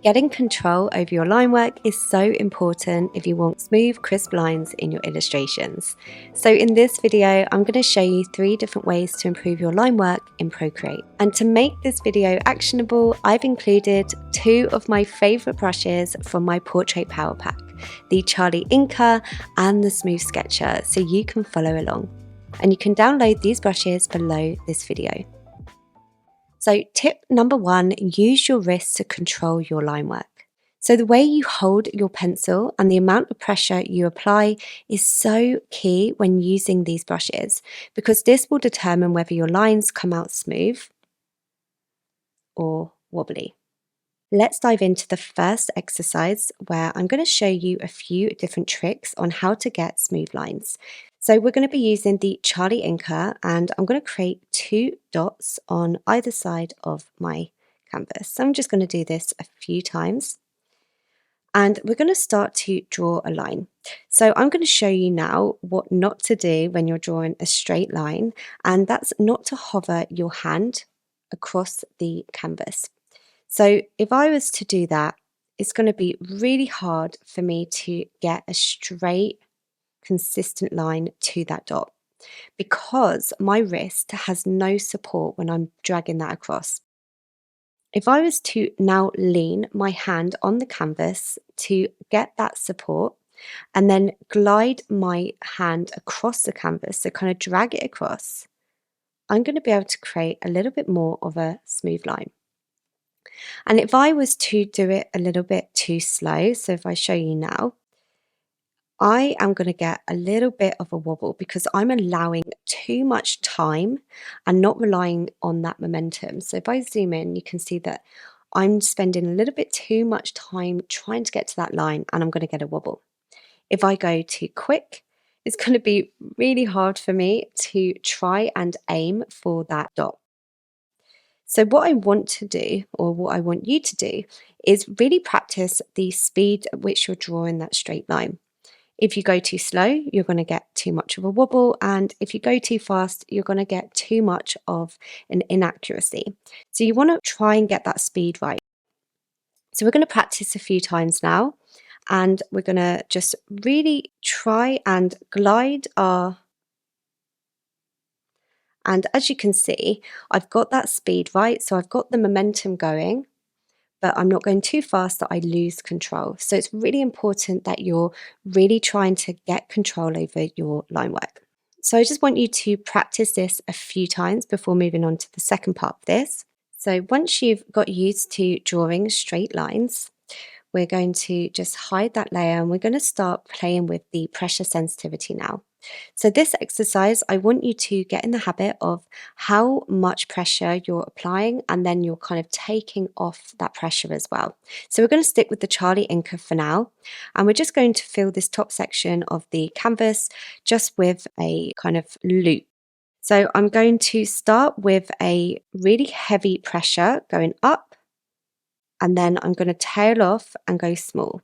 Getting control over your line work is so important if you want smooth, crisp lines in your illustrations. So in this video, I'm going to show you 3 different ways to improve your line work in Procreate. And to make this video actionable, I've included 2 of my favourite brushes from my Portrait Power Pack, the Charlie Inker and the Smooth Sketcher, so you can follow along. And you can download these brushes below this video. So tip number 1, use your wrist to control your line work. So the way you hold your pencil and the amount of pressure you apply is so key when using these brushes, because this will determine whether your lines come out smooth or wobbly. Let's dive into the first exercise where I'm going to show you a few different tricks on how to get smooth lines. So we're going to be using the Charlie Inker, and I'm going to create 2 dots on either side of my canvas. So I'm just going to do this a few times. And we're going to start to draw a line. So I'm going to show you now what not to do when you're drawing a straight line, and that's not to hover your hand across the canvas. So if I was to do that, it's going to be really hard for me to get a straight, consistent line to that dot, because my wrist has no support when I'm dragging that across. If I was to now lean my hand on the canvas to get that support and then glide my hand across the canvas, so kind of drag it across, I'm going to be able to create a little bit more of a smooth line. And if I was to do it a little bit too slow, so if I show you now, I am going to get a little bit of a wobble because I'm allowing too much time and not relying on that momentum. So if I zoom in, you can see that I'm spending a little bit too much time trying to get to that line, and I'm going to get a wobble. If I go too quick, it's going to be really hard for me to try and aim for that dot. So what I want to do, or what I want you to do, is really practice the speed at which you're drawing that straight line. If you go too slow, you're going to get too much of a wobble, and if you go too fast, you're going to get too much of an inaccuracy. So you want to try and get that speed right. So we're going to practice a few times now, and we're going to just really try and glide our... And as you can see, I've got that speed right, so I've got the momentum going, but I'm not going too fast that I lose control. So it's really important that you're really trying to get control over your line work. So I just want you to practice this a few times before moving on to the second part of this. So once you've got used to drawing straight lines, we're going to just hide that layer, and we're going to start playing with the pressure sensitivity now. So this exercise, I want you to get in the habit of how much pressure you're applying, and then you're kind of taking off that pressure as well. So we're going to stick with the Charlie Inker for now, and we're just going to fill this top section of the canvas just with a kind of loop. So I'm going to start with a really heavy pressure going up, and then I'm going to tail off and go small.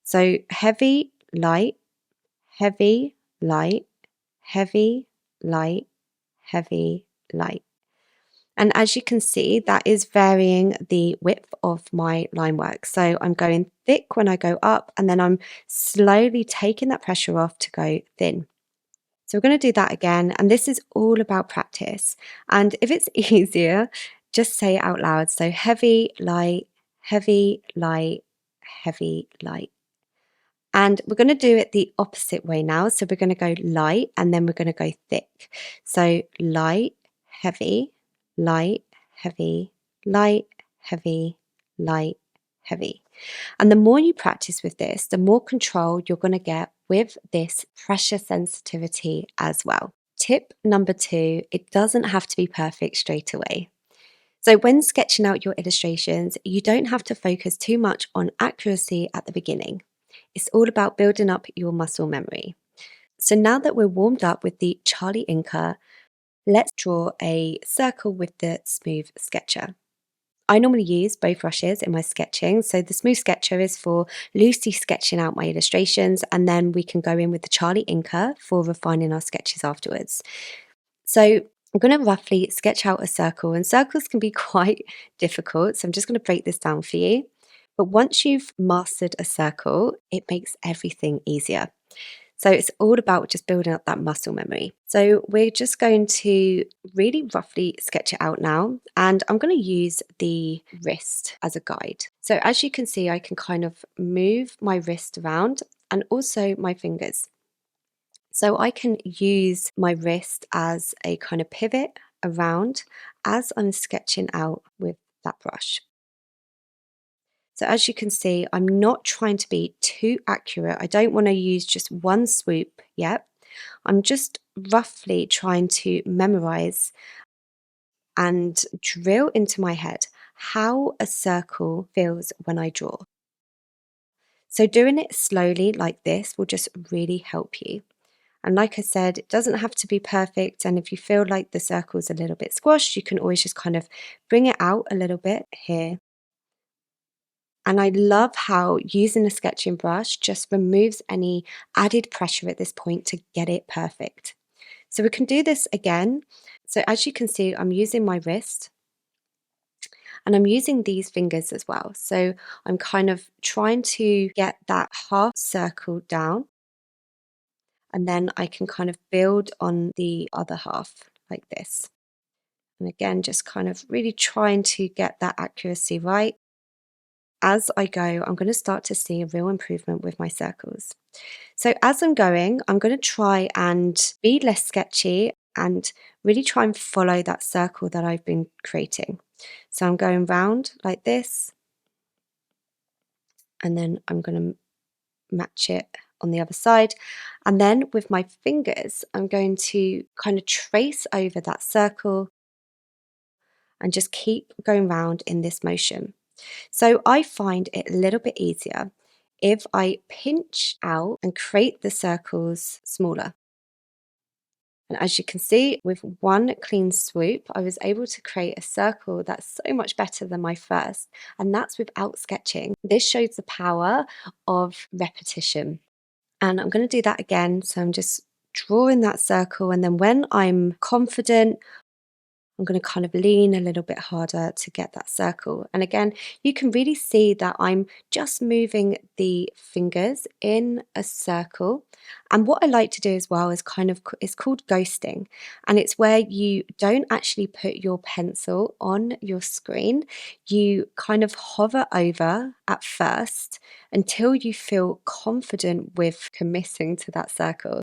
So heavy, light, heavy, light, heavy, light, heavy, light. And as you can see, that is varying the width of my line work. So I'm going thick when I go up, and then I'm slowly taking that pressure off to go thin. So we're going to do that again, and this is all about practice. And if it's easier, just say it out loud. So heavy, light, heavy, light, heavy, light. And we're going to do it the opposite way now. So we're going to go light, and then we're going to go thick. So light, heavy, light, heavy, light, heavy, light, heavy. And the more you practice with this, the more control you're going to get with this pressure sensitivity as well. Tip number 2, it doesn't have to be perfect straight away. So when sketching out your illustrations, you don't have to focus too much on accuracy at the beginning. It's all about building up your muscle memory. So now that we're warmed up with the Charlie Inker, let's draw a circle with the Smooth Sketcher. I normally use both brushes in my sketching. So the Smooth Sketcher is for loosely sketching out my illustrations, and then we can go in with the Charlie Inker for refining our sketches afterwards. So I'm going to roughly sketch out a circle, and circles can be quite difficult. So I'm just going to break this down for you. But once you've mastered a circle, it makes everything easier. So it's all about just building up that muscle memory. So we're just going to really roughly sketch it out now. And I'm going to use the wrist as a guide. So as you can see, I can kind of move my wrist around and also my fingers. So I can use my wrist as a kind of pivot around as I'm sketching out with that brush. So as you can see, I'm not trying to be too accurate. I don't want to use just one swoop yet. I'm just roughly trying to memorize and drill into my head how a circle feels when I draw. So doing it slowly like this will just really help you. And like I said, it doesn't have to be perfect. And if you feel like the circle's a little bit squashed, you can always just kind of bring it out a little bit here. And I love how using a sketching brush just removes any added pressure at this point to get it perfect. So we can do this again. So as you can see, I'm using my wrist and I'm using these fingers as well. So I'm kind of trying to get that half circle down, and then I can kind of build on the other half like this. And again, just kind of really trying to get that accuracy right. As I go, I'm going to start to see a real improvement with my circles. So as I'm going, I'm going to try and be less sketchy and really try and follow that circle that I've been creating. So I'm going round like this, and then I'm going to match it on the other side. And then with my fingers, I'm going to kind of trace over that circle and just keep going round in this motion. So I find it a little bit easier if I pinch out and create the circles smaller. And as you can see, with one clean swoop, I was able to create a circle that's so much better than my first. And that's without sketching. This shows the power of repetition. And I'm going to do that again. So I'm just drawing that circle. And then when I'm confident, I'm going to kind of lean a little bit harder to get that circle. And again, you can really see that I'm just moving the fingers in a circle. And what I like to do as well is it's called ghosting. And it's where you don't actually put your pencil on your screen. You kind of hover over at first until you feel confident with committing to that circle.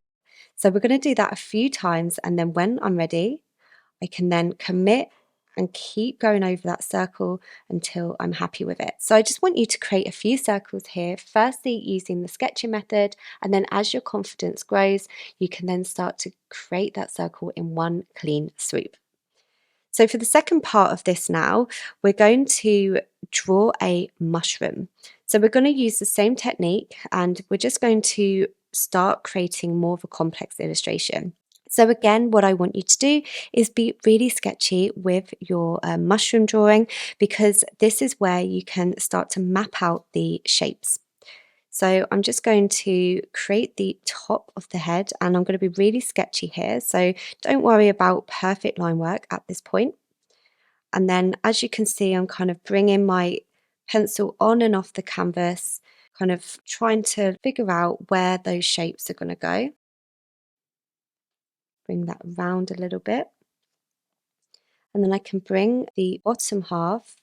So we're going to do that a few times. And then when I'm ready, I can then commit and keep going over that circle until I'm happy with it. So I just want you to create a few circles here, firstly using the sketching method, and then as your confidence grows, you can then start to create that circle in one clean swoop. So for the second part of this now, we're going to draw a mushroom. So we're going to use the same technique, and we're just going to start creating more of a complex illustration. So again, what I want you to do is be really sketchy with your mushroom drawing, because this is where you can start to map out the shapes. So I'm just going to create the top of the head, and I'm going to be really sketchy here. So don't worry about perfect line work at this point. And then as you can see, I'm kind of bringing my pencil on and off the canvas, kind of trying to figure out where those shapes are going to go. Bring that round a little bit. And then I can bring the bottom half.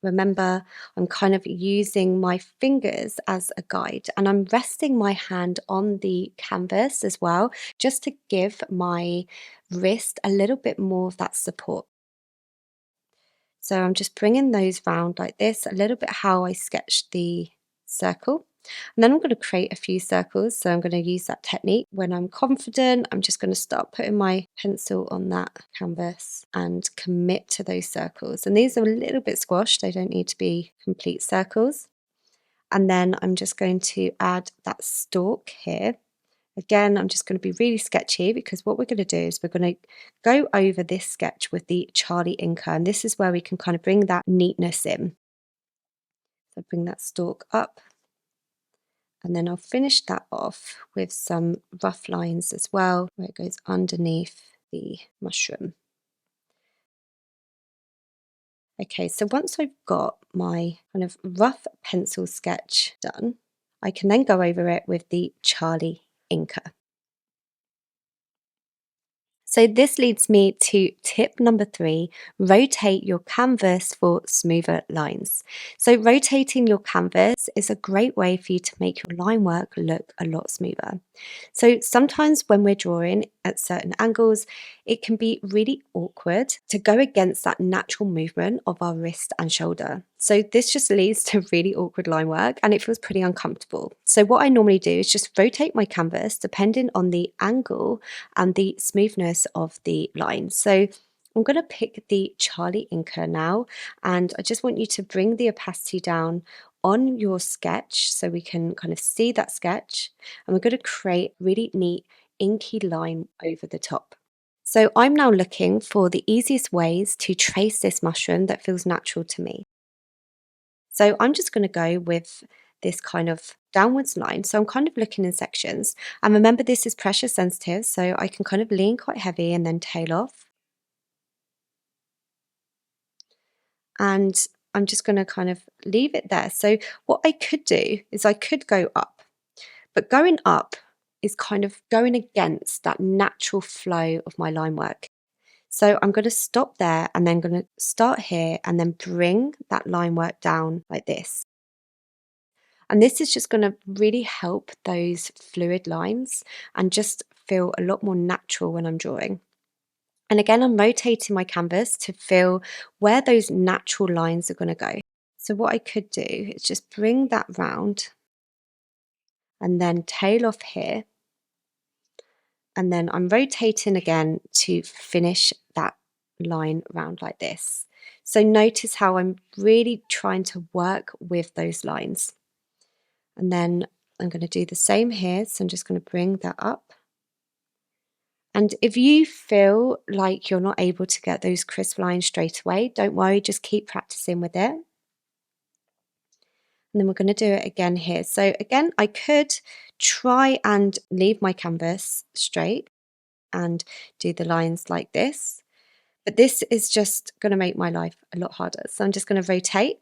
Remember, I'm kind of using my fingers as a guide, and I'm resting my hand on the canvas as well, just to give my wrist a little bit more of that support. So I'm just bringing those round like this, a little bit how I sketched the circle. And then I'm going to create a few circles. So I'm going to use that technique. When I'm confident, I'm just going to start putting my pencil on that canvas and commit to those circles. And these are a little bit squashed. They don't need to be complete circles. And then I'm just going to add that stalk here. Again, I'm just going to be really sketchy, because what we're going to do is we're going to go over this sketch with the Charlie inker, and this is where we can kind of bring that neatness in. So bring that stalk up, and then I'll finish that off with some rough lines as well, where it goes underneath the mushroom. Okay, so once I've got my kind of rough pencil sketch done, I can then go over it with the Charlie inker. So this leads me to tip number 3, rotate your canvas for smoother lines. So rotating your canvas is a great way for you to make your line work look a lot smoother. So sometimes when we're drawing at certain angles, it can be really awkward to go against that natural movement of our wrist and shoulder. So this just leads to really awkward line work and it feels pretty uncomfortable. So what I normally do is just rotate my canvas depending on the angle and the smoothness of the line. So I'm going to pick the Charlie inker now, and I just want you to bring the opacity down on your sketch so we can kind of see that sketch, and we're going to create a really neat inky line over the top. So I'm now looking for the easiest ways to trace this mushroom that feels natural to me. So I'm just going to go with this kind of downwards line. So I'm kind of looking in sections. And remember, this is pressure sensitive, so I can kind of lean quite heavy and then tail off. And I'm just going to kind of leave it there. So what I could do is I could go up, but going up is kind of going against that natural flow of my line work. So I'm going to stop there and then going to start here and then bring that line work down like this. And this is just going to really help those fluid lines and just feel a lot more natural when I'm drawing. And again, I'm rotating my canvas to feel where those natural lines are going to go. So what I could do is just bring that round and then tail off here. And then I'm rotating again to finish that line round like this. So notice how I'm really trying to work with those lines. And then I'm going to do the same here. So I'm just going to bring that up. And if you feel like you're not able to get those crisp lines straight away, don't worry, just keep practicing with it. And then we're going to do it again here. So again, I could try and leave my canvas straight and do the lines like this, but this is just going to make my life a lot harder. So I'm just going to rotate,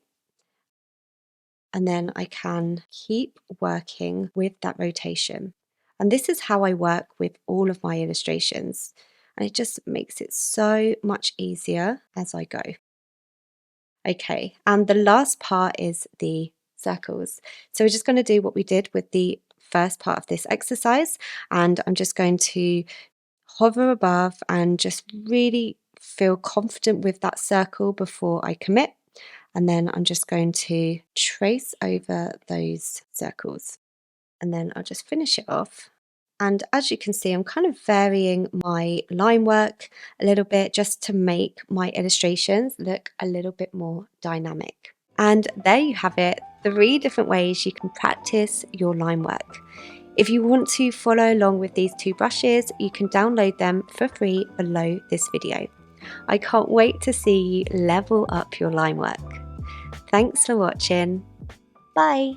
and then I can keep working with that rotation. And this is how I work with all of my illustrations. And it just makes it so much easier as I go. Okay, and the last part is the circles. So we're just going to do what we did with the first part of this exercise. And I'm just going to hover above and just really feel confident with that circle before I commit. And then I'm just going to trace over those circles. And then I'll just finish it off. And as you can see, I'm kind of varying my line work a little bit just to make my illustrations look a little bit more dynamic. And there you have it, 3 different ways you can practice your line work. If you want to follow along with these 2 brushes, you can download them for free below this video. I can't wait to see you level up your line work. Thanks for watching. Bye.